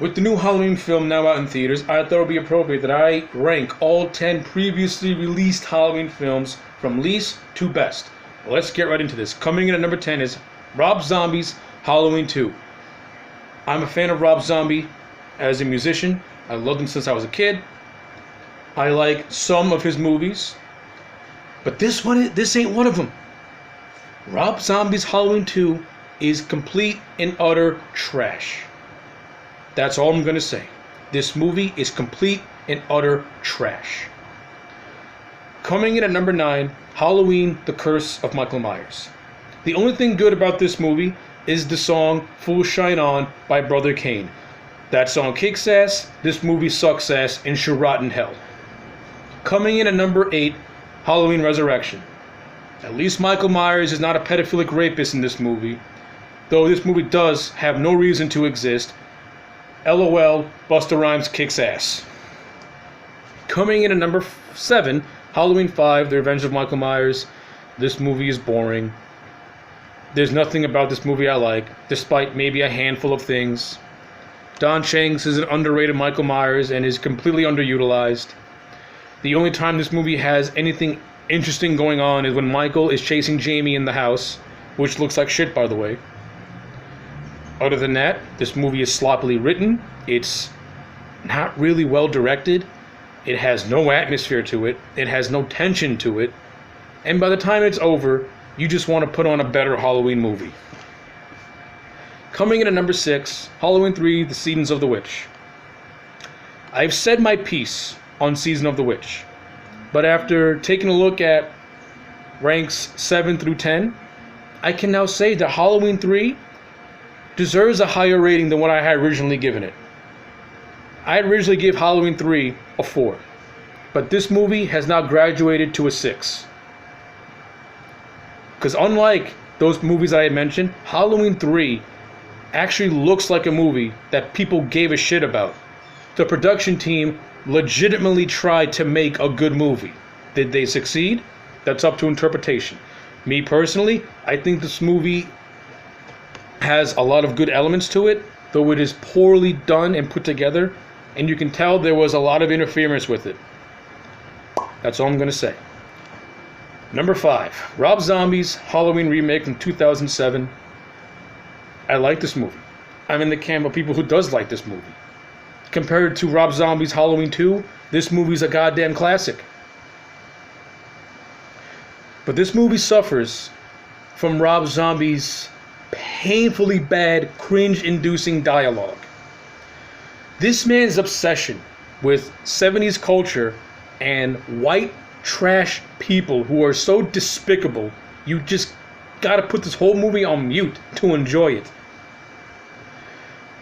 With the new Halloween film now out in theaters, I thought it would be appropriate that I rank all 10 previously released Halloween films from least to best. Let's get right into this. Coming in at number 10 is Rob Zombie's Halloween 2. I'm a fan of Rob Zombie as a musician. I loved him since I was a kid. I like some of his movies, but this ain't one of them. Rob Zombie's Halloween 2 is complete and utter trash. That's all I'm going to say. This movie is complete and utter trash. Coming in at number 9, Halloween, The Curse of Michael Myers. The only thing good about this movie is the song Full Shine On by Brother Kane. That song kicks ass, this movie sucks ass, and should rot in hell. Coming in at number 8, Halloween Resurrection. At least Michael Myers is not a pedophilic rapist in this movie, though this movie does have no reason to exist. LOL, Busta Rhymes kicks ass. Coming in at number 7, Halloween 5, The Revenge of Michael Myers. This movie is boring. There's nothing about this movie I like, despite maybe a handful of things. Don Shanks is an underrated Michael Myers and is completely underutilized. The only time this movie has anything interesting going on is when Michael is chasing Jamie in the house, which looks like shit, by the way. Other than that, this movie is sloppily written. It's not really well directed. It has no atmosphere to it. It has no tension to it. And by the time it's over, you just want to put on a better Halloween movie. Coming in at number 6, Halloween 3, The Seasons of the Witch. I've said my piece on Season of the Witch, but after taking a look at ranks 7 through 10, I can now say that Halloween 3 deserves a higher rating than what I had originally given it. I had originally gave Halloween 3 a 4, but this movie has now graduated to a 6. Because unlike those movies I had mentioned, Halloween 3 actually looks like a movie that people gave a shit about. The production team legitimately tried to make a good movie. Did they succeed? That's up to interpretation. Me personally, I think this movie has a lot of good elements to it, though it is poorly done and put together, and you can tell there was a lot of interference with it. That's all I'm going to say. Number 5, Rob Zombie's Halloween remake from 2007. I like this movie. I'm in the camp of people who does like this movie. Compared to Rob Zombie's Halloween 2, this movie's a goddamn classic. But this movie suffers from Rob Zombie's painfully bad, cringe-inducing dialogue. This man's obsession with 70s culture and white trash people who are so despicable, you just gotta put this whole movie on mute to enjoy it.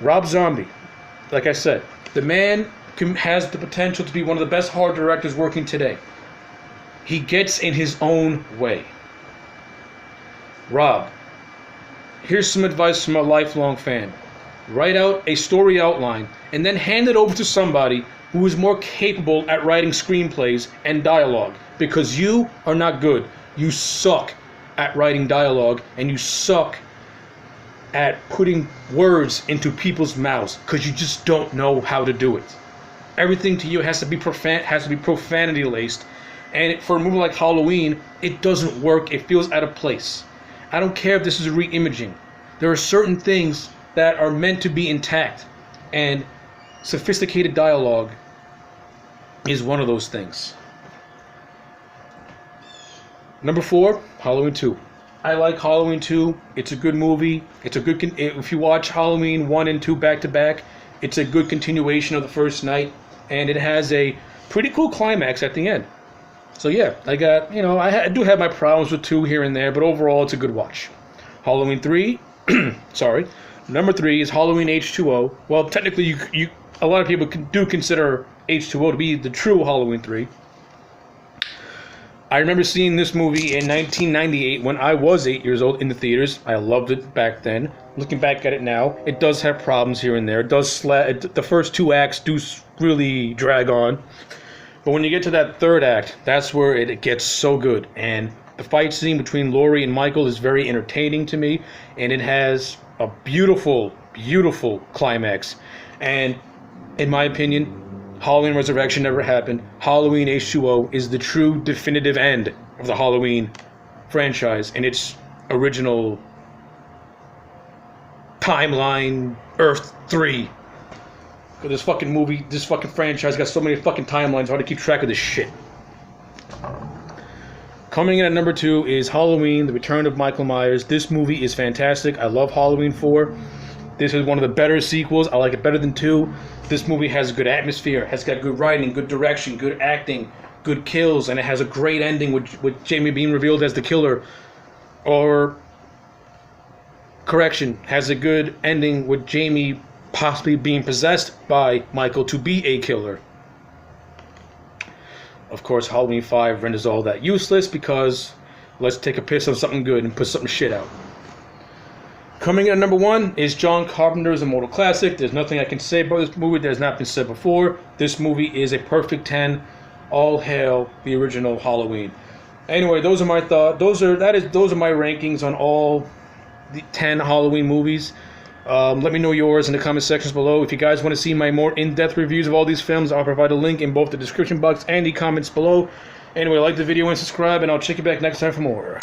Rob Zombie, like I said, the man has the potential to be one of the best horror directors working today. He gets in his own way. Rob, here's some advice from a lifelong fan. Write out a story outline and then hand it over to somebody who is more capable at writing screenplays and dialogue, because you are not good. You suck at writing dialogue, and you suck at putting words into people's mouths because you just don't know how to do it. Everything to you has to be profanity laced, and for a movie like Halloween, it doesn't work. It feels out of place. I don't care if this is a re-imaging. There are certain things that are meant to be intact, and sophisticated dialogue is one of those things. Number 4, Halloween 2. I like Halloween 2. It's a good movie. It's a good. If you watch Halloween 1 and 2 back to back, it's a good continuation of the first night, and it has a pretty cool climax at the end. So yeah, I do have my problems with 2 here and there, but overall it's a good watch. Halloween 3, sorry, number 3 is Halloween H2O. Well, technically, a lot of people do consider H2O to be the true Halloween 3. I remember seeing this movie in 1998 when I was 8 years old in the theaters. I loved it back then. Looking back at it now, it does have problems here and there. It does the first 2 acts do really drag on. But when you get to that 3rd act, that's where it gets so good. And the fight scene between Laurie and Michael is very entertaining to me. And it has a beautiful beautiful climax. And in my opinion, Halloween Resurrection never happened. Halloween H2O is the true definitive end of the Halloween franchise in its original timeline, Earth 3. This fucking movie, this fucking franchise got so many fucking timelines, hard to keep track of this shit. Coming in at number 2 is Halloween, The Return of Michael Myers. This movie is fantastic. I love Halloween 4. This is one of the better sequels. I like it better than 2. This movie has good atmosphere, has got good writing, good direction, good acting, good kills, and it has a great ending with Jamie being revealed as the killer. Or, correction, has a good ending with Jamie possibly being possessed by Michael to be a killer. Of course, Halloween 5 renders all that useless because let's take a piss on something good and put something shit out. Coming in at number 1 is John Carpenter's immortal classic. There's nothing I can say about this movie that has not been said before. This movie is a perfect 10. All hail the original Halloween. Anyway, those are my thoughts. Those are my rankings on all the 10 Halloween movies. Let me know yours in the comment sections below. If you guys want to see my more in-depth reviews of all these films, I'll provide a link in both the description box and the comments below. Anyway, like the video and subscribe, and I'll check you back next time for more.